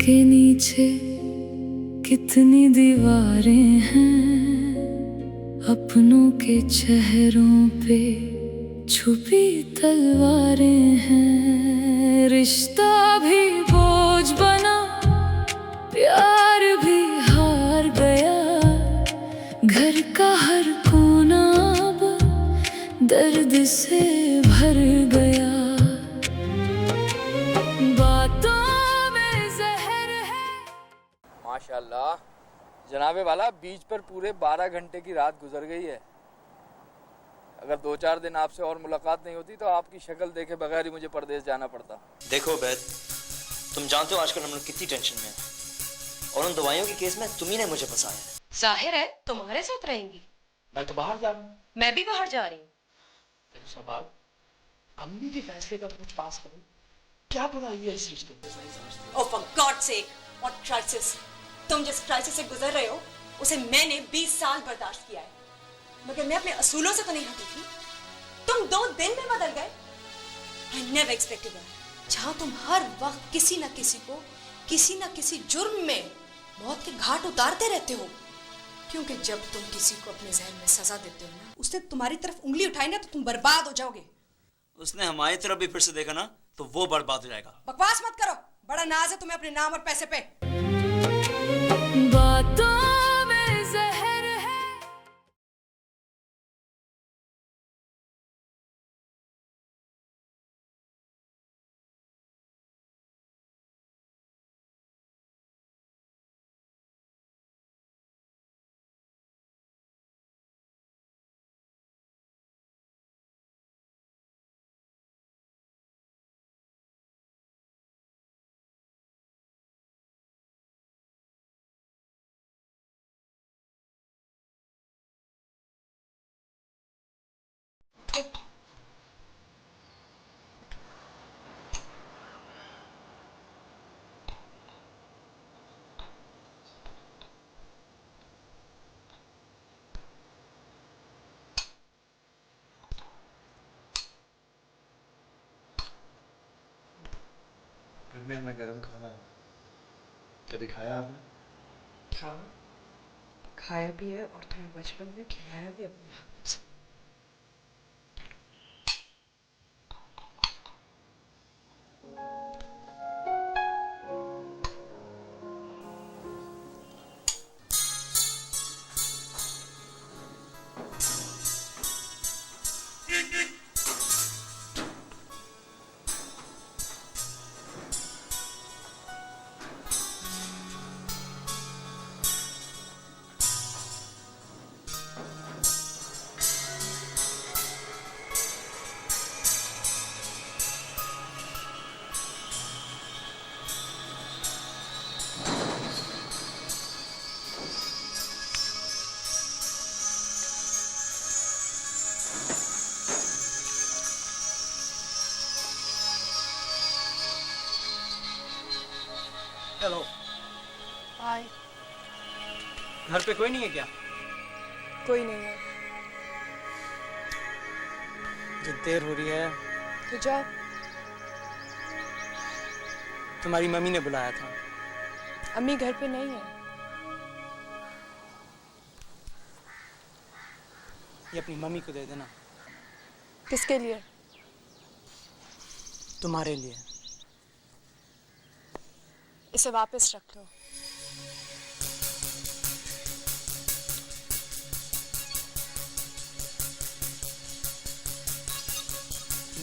के नीचे कितनी दीवारें हैं, अपनों के चेहरों पे छुपी तलवारें हैं। रिश्ता भी बोझ बना, प्यार भी हार गया, घर का हर कोना अब दर्द से भर गया। बातों में जहर है। माशाल्लाह जनाबे वाला, बीच पर पूरे 12 घंटे की रात गुजर गई है। अगर 2-4 दिन आपसे और मुलाकात नहीं होती तो आपकी शक्ल देखे बगैर ही मुझे परदेश जाना पड़ता। देखो बैद, तुम जानते हो आजकल हम लोग कितनी टेंशन में हैं, और उन दवाइयों के केस में तुम्ही ने मुझे फंसाया है। जाहिर है तुम्हारे साथ रहेंगी। मैं तो बाहर जा रहा हूँ। मैं भी बाहर जा रही हूँ। सवाल अम्मी के फैसले का कुछ पास करूँ, क्या बुराई है इस रिश्ते में? सही समझती हो? Oh for God's sake, what crisis? तुम जिस क्राइसिस से गुजर रहे हो उसे मैंने 20 साल बर्दाश्त किया है, मगर मैं अपने असूलों से तो नहीं हटी थी। तुम 2 दिन में बदल गए। I never expected that। जहाँ तुम हर वक्त किसी न किसी को किसी न किसी जुर्म में मौत के घाट उतारते रहते हो, क्योंकि जब तुम किसी को अपने जहन में सजा देते हो ना, उसने तुम्हारी तरफ उंगली उठाई ना तो तुम बर्बाद हो जाओगे। उसने हमारी तरफ भी फिर से देखा ना तो वो बर्बाद हो जाएगा। बकवास मत करो, बड़ा नाज है तुम्हें अपने नाम और पैसे पे। बातों में जहर है। गर्मियों में गर्म खाना कभी खाया आपने? खाया भी है और तुम्हें बचपन में खिलाया भी अपने हाथ से। हेलो। हाय। घर पे कोई नहीं है क्या? कोई नहीं है। जो देर हो रही है। तो जाओ। तुम्हारी मम्मी ने बुलाया था। अम्मी घर पे नहीं है। ये अपनी मम्मी को दे देना। किसके लिए? तुम्हारे लिए। इसे वापस रख लो।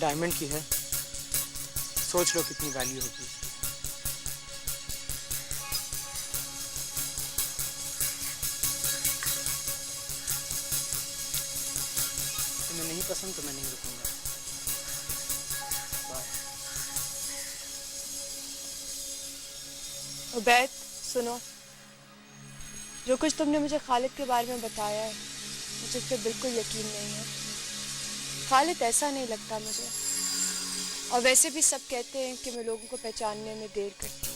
डायमंड की है, सोच लो कितनी वैल्यू होगी। तुम्हें नहीं पसंद तो मैं नहीं रुकूंगा। बाय। उबैद, सुनो, जो कुछ तुमने मुझे खालिद के बारे में बताया है मुझे उस पर बिल्कुल यकीन नहीं है। खालिद ऐसा नहीं लगता मुझे, और वैसे भी सब कहते हैं कि मैं लोगों को पहचानने में देर करती हूँ।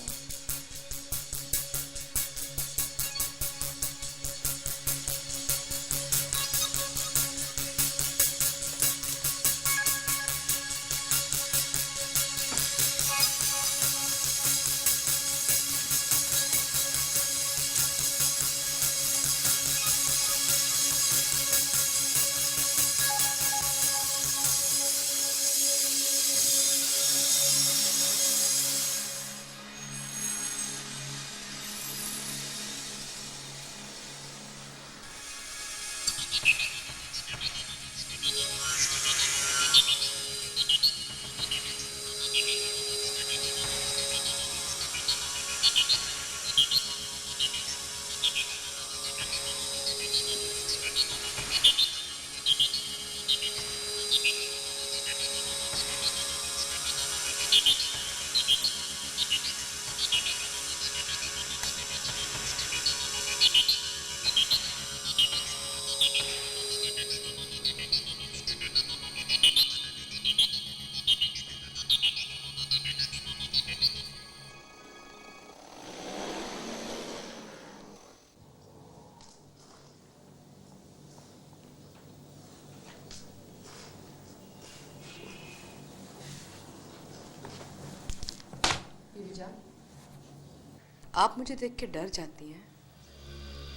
आप मुझे देख के डर जाती हैं।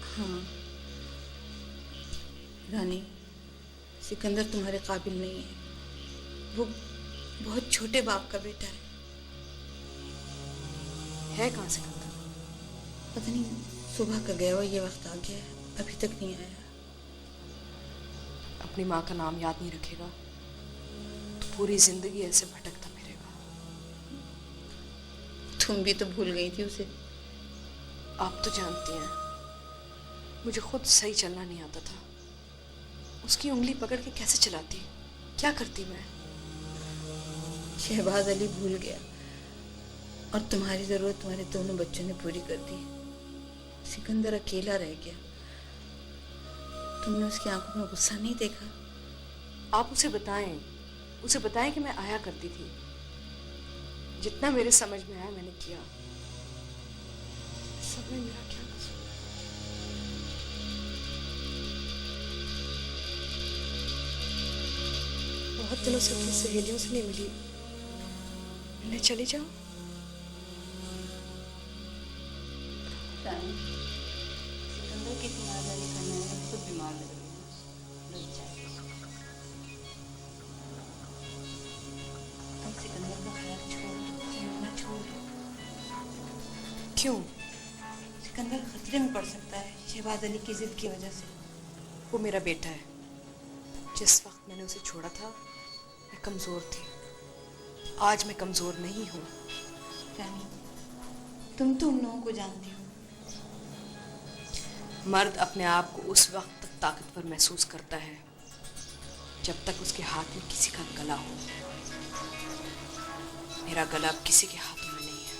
हाँ रानी, सिकंदर तुम्हारे काबिल नहीं है। वो बहुत छोटे बाप का बेटा है कहाँ सिकंदर? पता नहीं, सुबह का गया हुआ, ये वक्त आ गया है, अभी तक नहीं आया। अपनी माँ का नाम याद नहीं रखेगा तो पूरी जिंदगी ऐसे भटकता फिरेगा। तुम भी तो भूल गई थी उसे। आप तो जानती हैं मुझे खुद सही चलना नहीं आता था। उसकी उंगली पकड़ के कैसे चलाती, क्या करती मैं। शहबाज अली भूल गया और तुम्हारी जरूरत तुम्हारे दोनों बच्चों ने पूरी कर दी। सिकंदर अकेला रह गया। तुमने उसकी आंखों में गुस्सा नहीं देखा? आप उसे बताएं कि मैं आया करती थी। जितना मेरे समझ में आया मैंने किया। सब में मेरा क्या कसूर? बहुत दिनों से अपनी सहेलियों से नहीं मिली, मिलने चली जाओ। सिकंदर की तीमारदारी करने में खुद बीमार लग रही हूँ। तुम सिकंदर का ख्याल छोड़ दो। क्यों? सिकंदर खतरे में पड़ सकता है शहबाज अली की जिद की वजह से। वो मेरा बेटा है। जिस वक्त मैंने उसे छोड़ा था मैं कमजोर थी। आज मैं कमजोर नहीं हूँ। रानी, तुम तो उन लोगों को जानती हो। मर्द अपने आप को उस वक्त तक ताकतवर महसूस करता है जब तक उसके हाथ में किसी का गला हो। मेरा गला अब किसी के हाथों में नहीं है।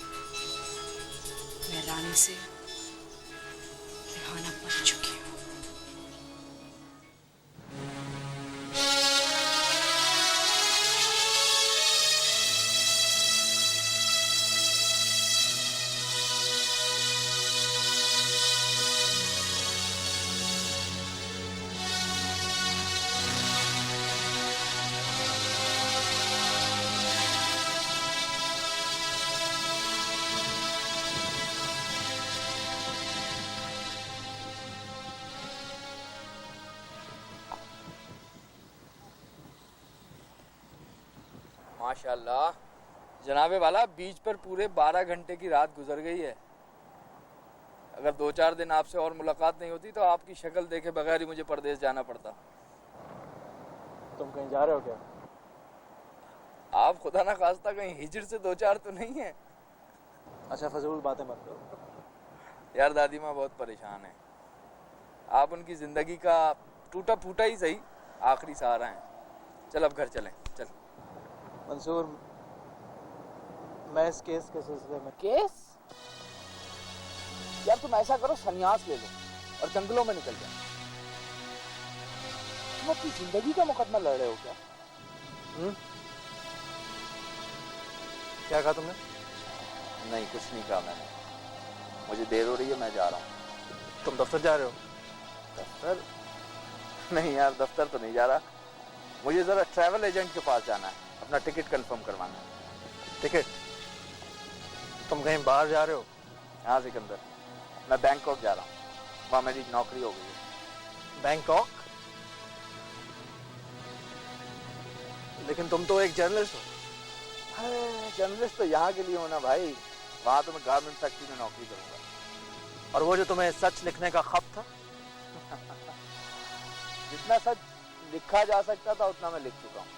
मैं रानी से रिहाना बन चुकी हूँ। माशाल्लाह जनाबे वाला, बीच पर पूरे 12 घंटे की रात गुजर गई है। अगर 2-4 दिन आपसे और मुलाकात नहीं होती तो आपकी शक्ल देखे बगैर ही मुझे परदेश जाना पड़ता। तुम कहीं जा रहे हो क्या? आप खुदा ना खास्ता कहीं हिजर से 2-4 तो नहीं है? अच्छा, फजूल बातें मत करो। यार दादी माँ बहुत परेशान है। आप उनकी जिंदगी का टूटा फूटा ही सही आखिरी सहारा हैं। चल अब घर चलें। चल मंसूर, मैं इस केस के सिलसिले में केस? यार तुम ऐसा करो, संन्यास ले लो और जंगलों में निकल जाओ। तुम अपनी जिंदगी का मुकदमा लड़ रहे हो क्या? क्या कहा तुमने? नहीं, कुछ नहीं कहा मैंने। मुझे देर हो रही है, मैं जा रहा हूँ। तुम दफ्तर जा रहे हो? दफ्तर? नहीं यार, दफ्तर तो नहीं जा रहा। मुझे जरा ट्रैवल एजेंट के पास जाना है, अपना टिकट कंफर्म करवाना है। टिकट? तुम कहीं बाहर जा रहे हो? हाँ सिकंदर, मैं बैंकॉक जा रहा हूँ। वहाँ मेरी नौकरी हो गई है। बैंकॉक? लेकिन तुम तो एक जर्नलिस्ट हो। जर्नलिस्ट तो यहाँ के लिए हो ना भाई। वहाँ तो मैं गारमेंट फैक्ट्री में नौकरी करूँगा। और वो जो तुम्हें सच लिखने का खत था? जितना सच लिखा जा सकता था उतना मैं लिख चुका हूँ,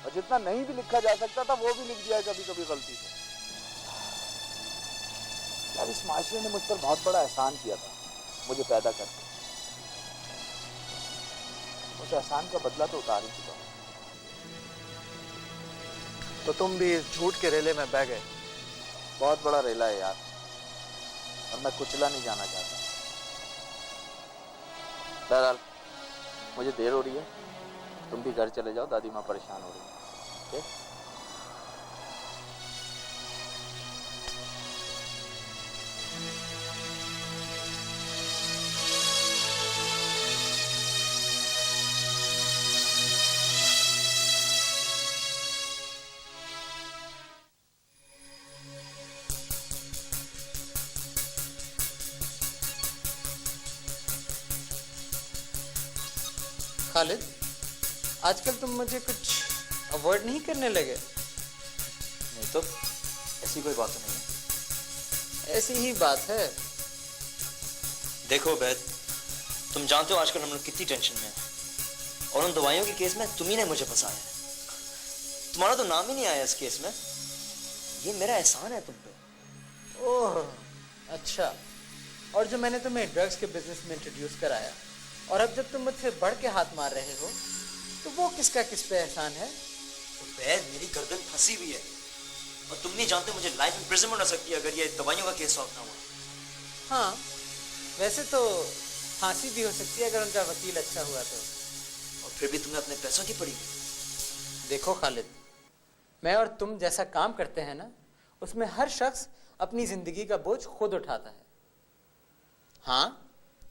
और जितना नहीं भी लिखा जा सकता था वो भी लिख दिया है कभी कभी गलती से। यार इस माशरे ने मुझ पर बहुत बड़ा एहसान किया था मुझे पैदा करके, उस एहसान का बदला तो उतार ही चुका हूँ। तो तुम भी इस झूठ के रेले में बह गए। बहुत बड़ा रेला है यार, और मैं कुचला नहीं जाना चाहता। बहरहाल मुझे देर हो रही है, तुम भी घर चले जाओ, दादी माँ परेशान हो रही है। ठीक? खालिद, आजकल तुम मुझे कुछ अवॉइड नहीं करने लगे? नहीं तो ऐसी कोई बात तो नहीं है। ऐसी ही बात है। देखो बैद, तुम जानते हो आजकल हम लोग कितनी टेंशन में हैं, और उन दवाइयों के केस में तुम्ही ने मुझे फंसाया है। तुम्हारा तो नाम ही नहीं आया इस केस में। ये मेरा एहसान है तुम पे। ओह अच्छा, और जो मैंने तुम्हें ड्रग्स के बिजनेस में इंट्रोड्यूस कराया, और अब जब तुम मुझसे बढ़ के हाथ मार रहे हो, तो वो किसका किस पे एहसान है? तो बैद, मेरी गर्दन फंसी हुई है, और तुम नहीं जानते मुझे लाइफ इम्प्रिजनमेंट हो सकती है अगर ये दवाइयों का केस सॉल्व ना हुआ। हाँ, वैसे तो फांसी भी हो सकती है अगर उनका वकील अच्छा हुआ तो। और फिर भी तुम्हें अपने पैसों की पड़ी। देखो खालिद, मैं और तुम जैसा काम करते हैं ना, उसमें हर शख्स अपनी जिंदगी का बोझ खुद उठाता है। हाँ,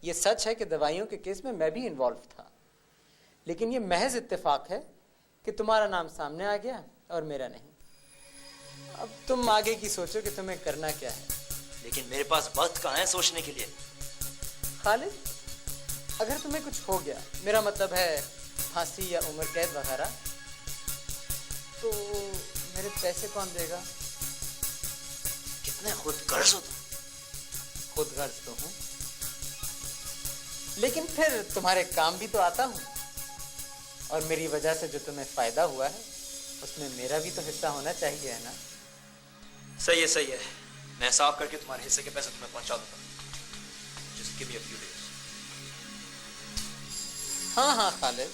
ये सच है कि दवाइयों के केस में मैं भी इन्वॉल्व था, लेकिन ये महज इत्तेफाक है कि तुम्हारा नाम सामने आ गया और मेरा नहीं। अब तुम आगे की सोचो कि तुम्हें करना क्या है। लेकिन मेरे पास वक्त कहाँ है सोचने के लिए। खालिद, अगर तुम्हें कुछ हो गया, मेरा मतलब है फांसी या उम्र कैद वगैरह, तो मेरे पैसे कौन देगा? कितने खुद गर्ज हो तुम। खुद गर्ज तो हूँ, लेकिन फिर तुम्हारे काम भी तो आता हूँ, और मेरी वजह से जो तुम्हें फायदा हुआ है उसमें मेरा भी तो हिस्सा होना चाहिए, है ना? सही है, सही है। मैं साफ करके तुम्हारे हिस्से के पैसे तुम्हें पहुंचा दूंगा। Just give me a few days. हाँ हाँ खालिद,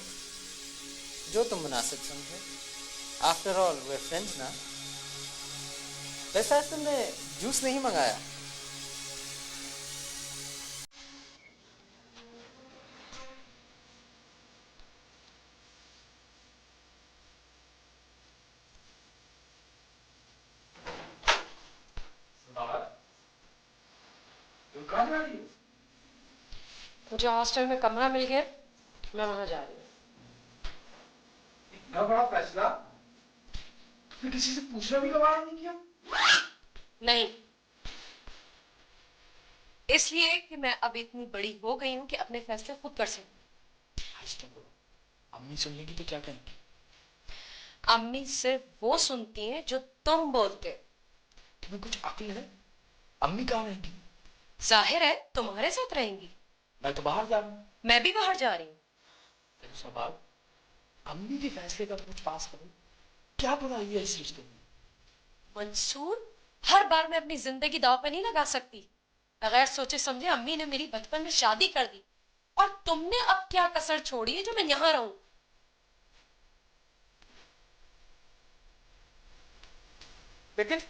जो तुम मुनासिब समझे। आफ्टर ऑल वे फ्रेंड्स ना। वैसे आज तुमने जूस नहीं मंगाया? मुझे हॉस्टल में कमरा मिल गया, मैं वहां जा रही हूँ। इतना बड़ा फैसला फिर किसी से पूछना भी गवार नहीं किया? नहीं, इसलिए कि मैं अब इतनी बड़ी हो गई हूँ कि अपने फैसले खुद कर सकूं। अम्मी सुन लेगी तो क्या करेंगी? अम्मी सिर्फ वो सुनती हैं जो तुम बोलते। तुम्हें कुछ अक्ल है? अम्मी कहाँ रहेंगी? जाहिर है तुम्हारे साथ रहेंगी। मैं तो बाहर जा रहा हूँ। मैं भी बाहर जा रही हूँ। तेरे सवाल, अम्मी के फैसले का कुछ पास करो, क्या बुराई है इस रिश्ते में? मंसूर, हर बार मैं अपनी जिंदगी दांव पे नहीं लगा सकती। बगैर सोचे समझे अम्मी ने मेरी बचपन में शादी कर दी, और तुमने अब क्या कसर छोड़ी है जो मैं यहाँ रहूं? लेकिन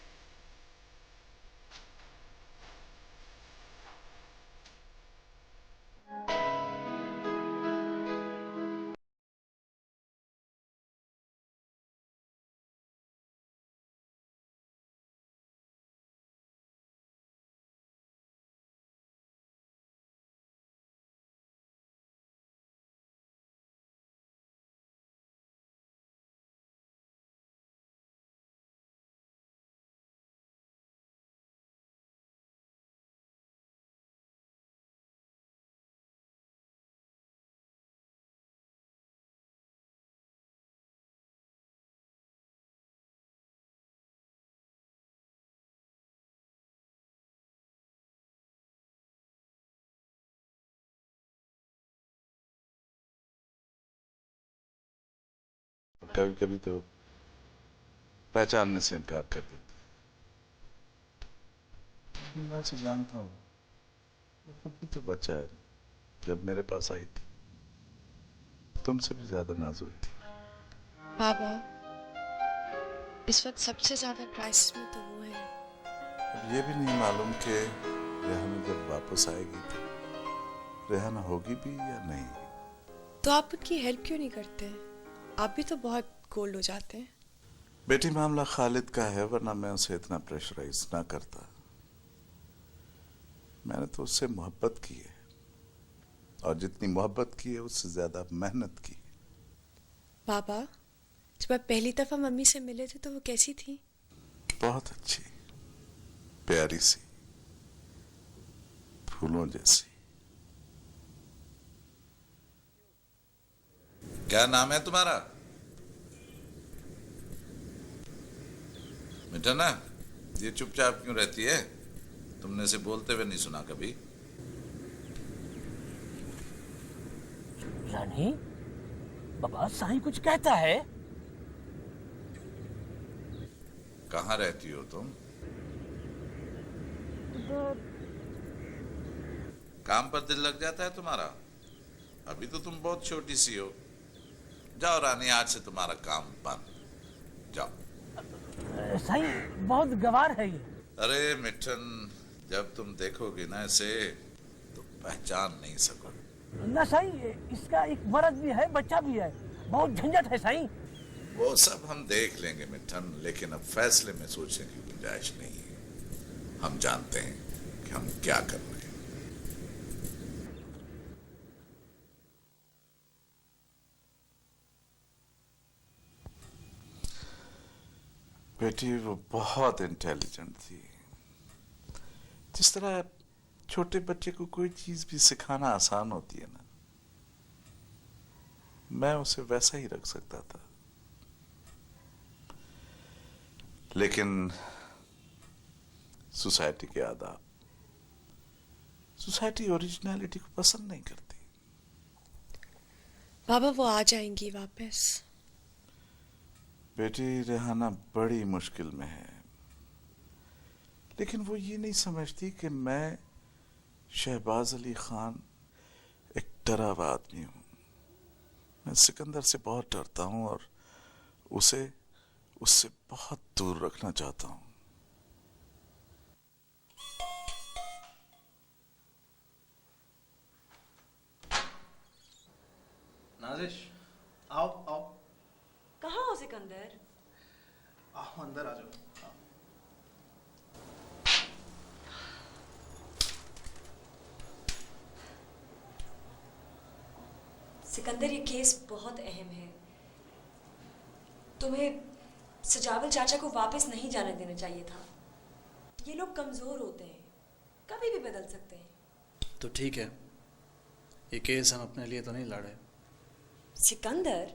कभी कभी तो पहचानने से इनकार कर देती। मैं से जानता हूँ वो खुद भी तो बच्चा है। जब मेरे पास आई थी तुमसे भी ज्यादा नाजुक थी। पापा, इस वक्त सबसे ज्यादा क्राइसिस में तो वो है। अब ये भी नहीं मालूम कि रेहाना जब वापस आएगी तो रेहाना होगी भी या नहीं। तो आप उनकी हेल्प क्यों नहीं करते? आप भी तो बहुत कोल्ड हो जाते हैं। बेटी मामला खालिद का है, वरना मैं उसे इतना प्रेशराइज ना करता। मैंने तो उससे मोहब्बत की है, और जितनी मोहब्बत की है उससे ज्यादा मेहनत की है। पापा, जब आप पहली दफा मम्मी से मिले थे तो वो कैसी थी? बहुत अच्छी, प्यारी सी, फूलों जैसी। क्या नाम है तुम्हारा? मिठना, ये चुपचाप क्यों रहती है? तुमने इसे बोलते हुए नहीं सुना कभी? रानी, बाबा साईं कुछ कहता है। कहाँ रहती हो तुम? काम पर दिल लग जाता है तुम्हारा? अभी तो तुम बहुत छोटी सी हो। जाओ रानी, आज से तुम्हारा काम बंद। जाओ। साईं बहुत गवार है ये। अरे मिठन, जब तुम देखोगे ना इसे तो पहचान नहीं सकोगे। ना साईं, इसका एक मर्द भी है, बच्चा भी है, बहुत झंझट है साईं। वो सब हम देख लेंगे मिठन, लेकिन अब फैसले में सोचने की गुंजाइश नहीं है। हम जानते हैं कि हम क्या कर रहे हैं। बेटी वो बहुत इंटेलिजेंट थी। जिस तरह छोटे बच्चे को कोई चीज भी सिखाना आसान होती है ना, मैं उसे वैसा ही रख सकता था। लेकिन सोसाइटी के आदाब, सोसाइटी ओरिजिनलिटी को पसंद नहीं करती। बाबा, वो आ जाएंगी वापस। बेटी रेहाना बड़ी मुश्किल में है, लेकिन वो ये नहीं समझती कि मैं शहबाज अली खान एक डरा हुआ आदमी हूं। मैं सिकंदर से बहुत डरता हूं और उसे उससे बहुत दूर रखना चाहता हूं। नाजिश, आओ आओ। कहाँ हो सिकंदर? आओ अंदर आ जाओ। सिकंदर, ये केस बहुत अहम है। तुम्हें सजावल चाचा को वापस नहीं जाने देना चाहिए था। ये लोग कमजोर होते हैं, कभी भी बदल सकते हैं। तो ठीक है, ये केस हम अपने लिए तो नहीं लड़े। सिकंदर,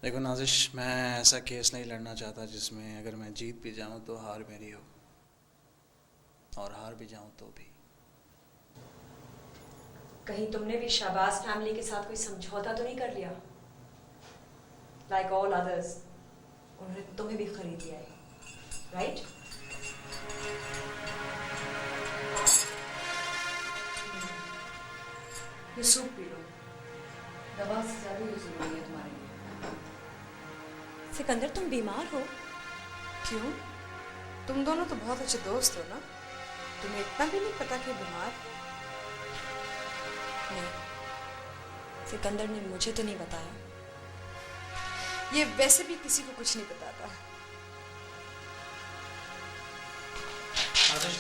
देखो नाजिश, मैं ऐसा केस नहीं लड़ना चाहता जिसमें अगर मैं जीत भी जाऊं तो हार मेरी हो, और हार भी जाऊं तो भी। कहीं तुमने भी शहबाज फैमिली के साथ कोई समझौता तो नहीं कर लिया? लाइक ऑल अदर्स, उन्होंने तुम्हें भी खरीद लिया है, राइट? ये सूप पी लो, दवा से ज्यादा ये जरूरी है तुम्हारे लिए। सिकंदर, तुम बीमार हो? क्यों? तुम दोनों तो बहुत अच्छे दोस्त हो ना, तुम्हें इतना भी नहीं पता कि बीमार? नहीं, सिकंदर ने मुझे तो नहीं बताया। ये वैसे भी किसी को कुछ नहीं बताता। नाजिश,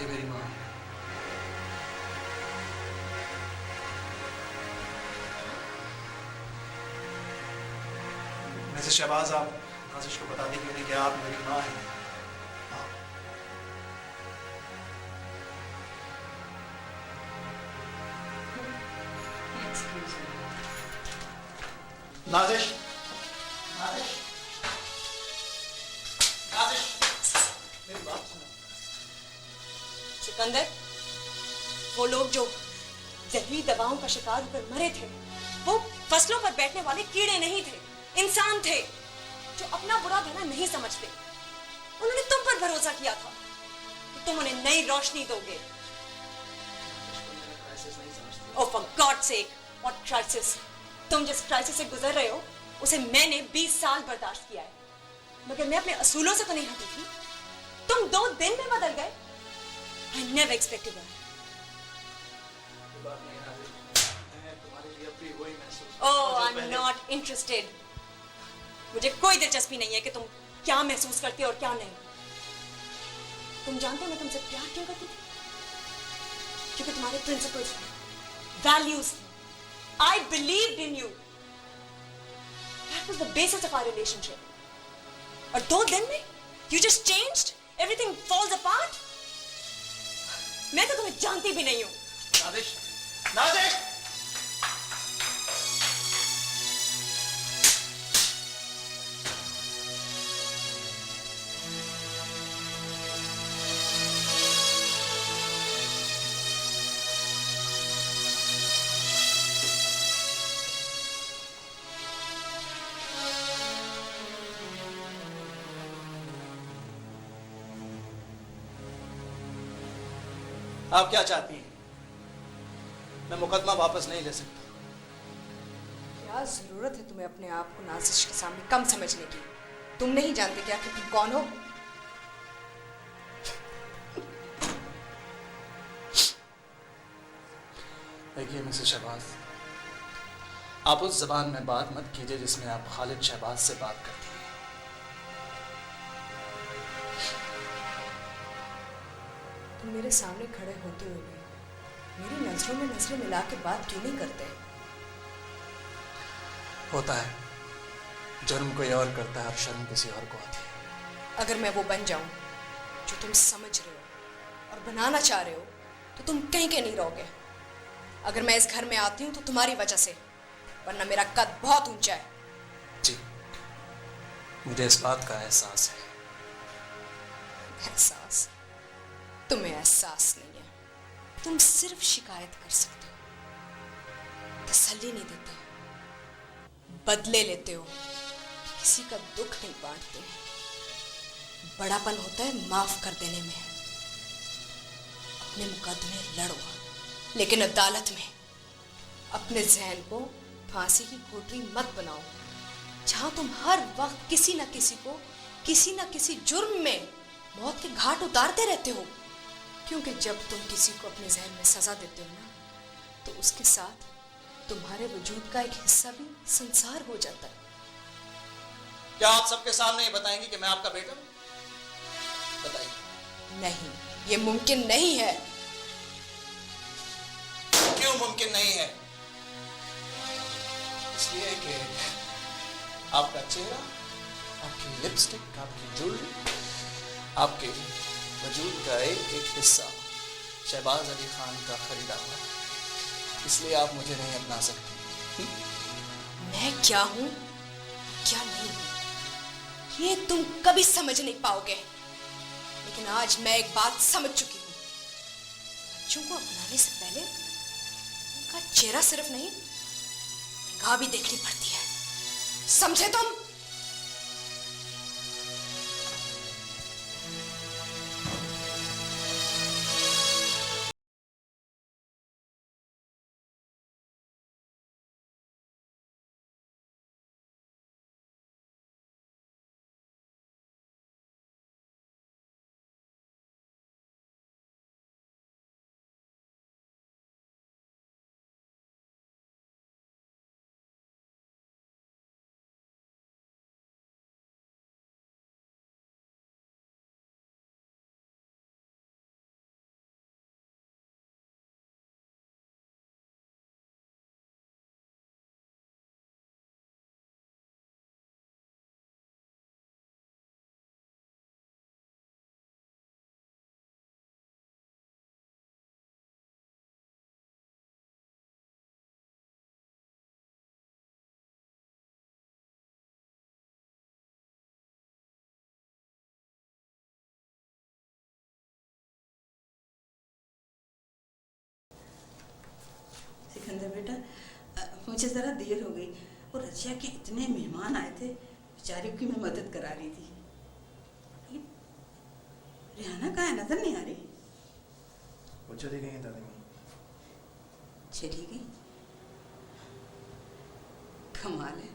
ये मेरी माँ है। वैसे शहबाज, आप नाजिश को बता देंगे कि आप मेरी माँ हैं। नाजिश, नाजिश, नाजिश, मेरी बात सुनो। सिकंदर, वो लोग जो जहरीली दवाओं का शिकार होकर मरे थे, वो फसलों पर बैठने वाले कीड़े नहीं थे, इंसान थे जो अपना बुरा भला नहीं समझते। उन्होंने तुम पर भरोसा किया था कि तुम उन्हें नई रोशनी दोगे। Oh, for God's sake, what crisis! तुम जिस क्राइसिस से गुजर रहे हो उसे मैंने 20 साल बर्दाश्त किया है, मगर मैं अपने असूलों से तो नहीं हटी थी। तुम 2 दिन में बदल गए। I never expected that. Oh, I'm not interested. मुझे कोई दिलचस्पी नहीं है कि तुम क्या महसूस करते हो और क्या नहीं। तुम जानते हो मैं तुमसे प्यार क्यों करती थी? क्योंकि तुम्हारे प्रिंसिपल्स थे, वैल्यूज थे। I believed in you. That was the basis of our relationship. और 2 दिन में you just changed? Everything falls apart? मैं तो तुम्हें जानती भी नहीं हूँ। नादिश, नादिश! आप क्या चाहती हैं? मैं मुकदमा वापस नहीं ले सकता। क्या जरूरत है तुम्हें अपने आप को नाजिश के सामने कम समझने की? तुम नहीं जानते क्या कि तुम कौन हो? देखिए मिसेस शहबाज, आप उस जबान में बात मत कीजिए जिसमें आप खालिद शहबाज से बात करती हैं। तुम मेरे सामने खड़े होते हुए भी मेरी नजरों में नजरें मिला के बात क्यों नहीं करते? होता है, जुर्म कोई और करता है और शर्म किसी और को आती है। अगर मैं वो बन जाऊं जो तुम समझ रहे हो और बनाना चाह रहे हो तो तुम कहीं के नहीं रहोगे। अगर मैं इस घर में आती हूं तो तुम्हारी वजह से, वरना मेरा कद बहुत ऊंचा है। जी, मुझे इस बात का एहसास है। एहसास? तुम्हें एहसास नहीं है। तुम सिर्फ शिकायत कर सकते हो, तसल्ली नहीं देते, बदले लेते हो, किसी का दुख नहीं बांटते। बड़ापन होता है माफ कर देने में। अपने मुकदमे लड़ो, लेकिन अदालत में अपने जहन को फांसी की कोठरी मत बनाओ, जहां तुम हर वक्त किसी न किसी जुर्म में मौत के घाट उतारते रहते हो। क्योंकि जब तुम किसी को अपने जहन में सजा देते हो ना, तो उसके साथ तुम्हारे वजूद का एक हिस्सा भी संसार हो जाता है। क्या आप सबके सामने ये बताएंगी कि मैं आपका बेटा हूं? बताइए। नहीं, ये मुमकिन नहीं है। क्यों मुमकिन नहीं है? इसलिए कि आपका चेहरा, आपकी लिपस्टिक, आपकी ज्वेलरी, आपके वजूद का एक एक हिस्सा शहबाज अली खान का खरीदा हुआ है। इसलिए आप मुझे नहीं अपना सकती। मैं क्या हूं, क्या नहीं हूं, ये तुम कभी समझ नहीं पाओगे। लेकिन आज मैं एक बात समझ चुकी हूं। बच्चों को अपनाने से पहले उनका चेहरा सिर्फ नहीं, निगाह भी देखनी पड़ती है। समझे तुम? सिकंदर बेटा, मुझे ज़रा देर हो गई। वो रजिया के इतने मेहमान आए थे, बेचारियों की मैं मदद करा रही थी। रिहाना कहाँ है, नजर नहीं आ रही? वो चली गई है दादी माँ। चली गई? कमाल है।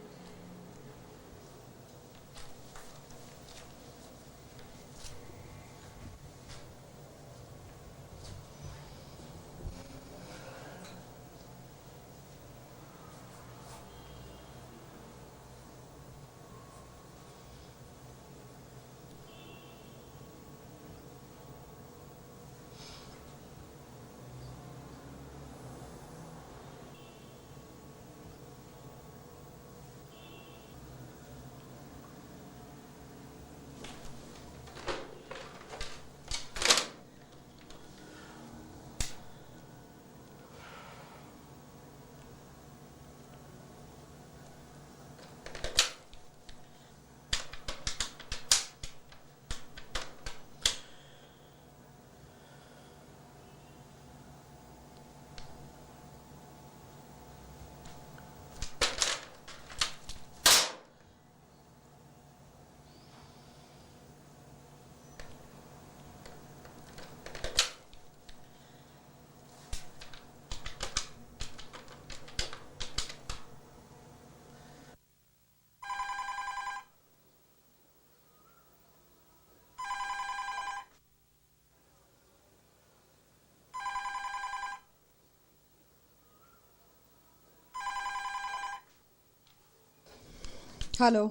हेलो।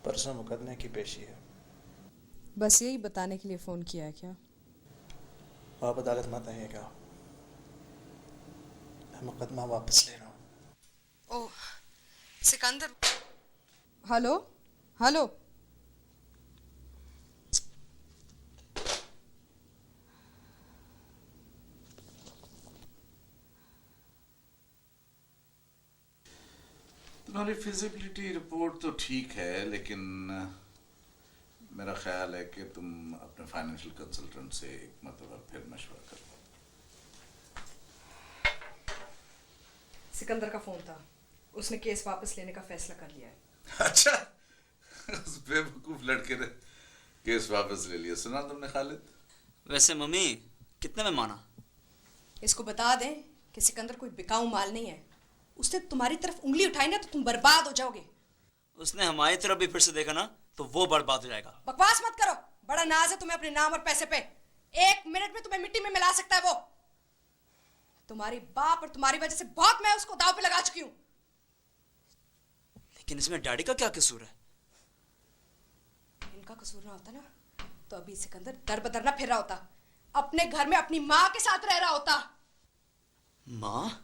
परसों मुकदमे की पेशी है। बस यही बताने के लिए फ़ोन किया है क्या? आप अदालत मत आइएगा, मैं मुकदमा वापस ले रहा हूँ। ओह सिकंदर। Hello hello. तुम्हारी फिजिबिलिटी रिपोर्ट तो ठीक है, लेकिन मेरा ख्याल है कि तुम अपने फाइनेंशियल कंसल्टेंट से एक मतलब फिर मशवरा कर लो। सिकंदर का फ़ोन था, उसने केस वापस लेने का फैसला कर लिया है। अच्छा, उस बेवकूफ लड़के ने केस वापस ले लिया, सुना तुमने खालिद? वैसे मम्मी कितने में माना? इसको बता दें कि सिकंदर कोई बिकाऊ माल नहीं है। उसने तुम्हारी तरफ उंगली उठाई ना तो तुम बर्बाद हो जाओगे। उसने हमारी तरफ भी फिर से देखा ना तो वो बर्बाद हो जाएगा। बकवास मत करो, बड़ा नाज है तुम्हें अपने नाम और पैसे पे। 1 मिनट में तुम्हें मिट्टी में मिला सकता है वो। तुम्हारी बाप और तुम्हारी वजह से बहुत मैं उसको दांव पे लगा चुकी हूँ। लेकिन इसमें डैडी का क्या कसूर है? इनका कसूर ना होता ना तो अभी सिकंदर दर बदर ना फिर रहा होता, अपने घर में अपनी माँ के साथ रह रहा होता। माँ?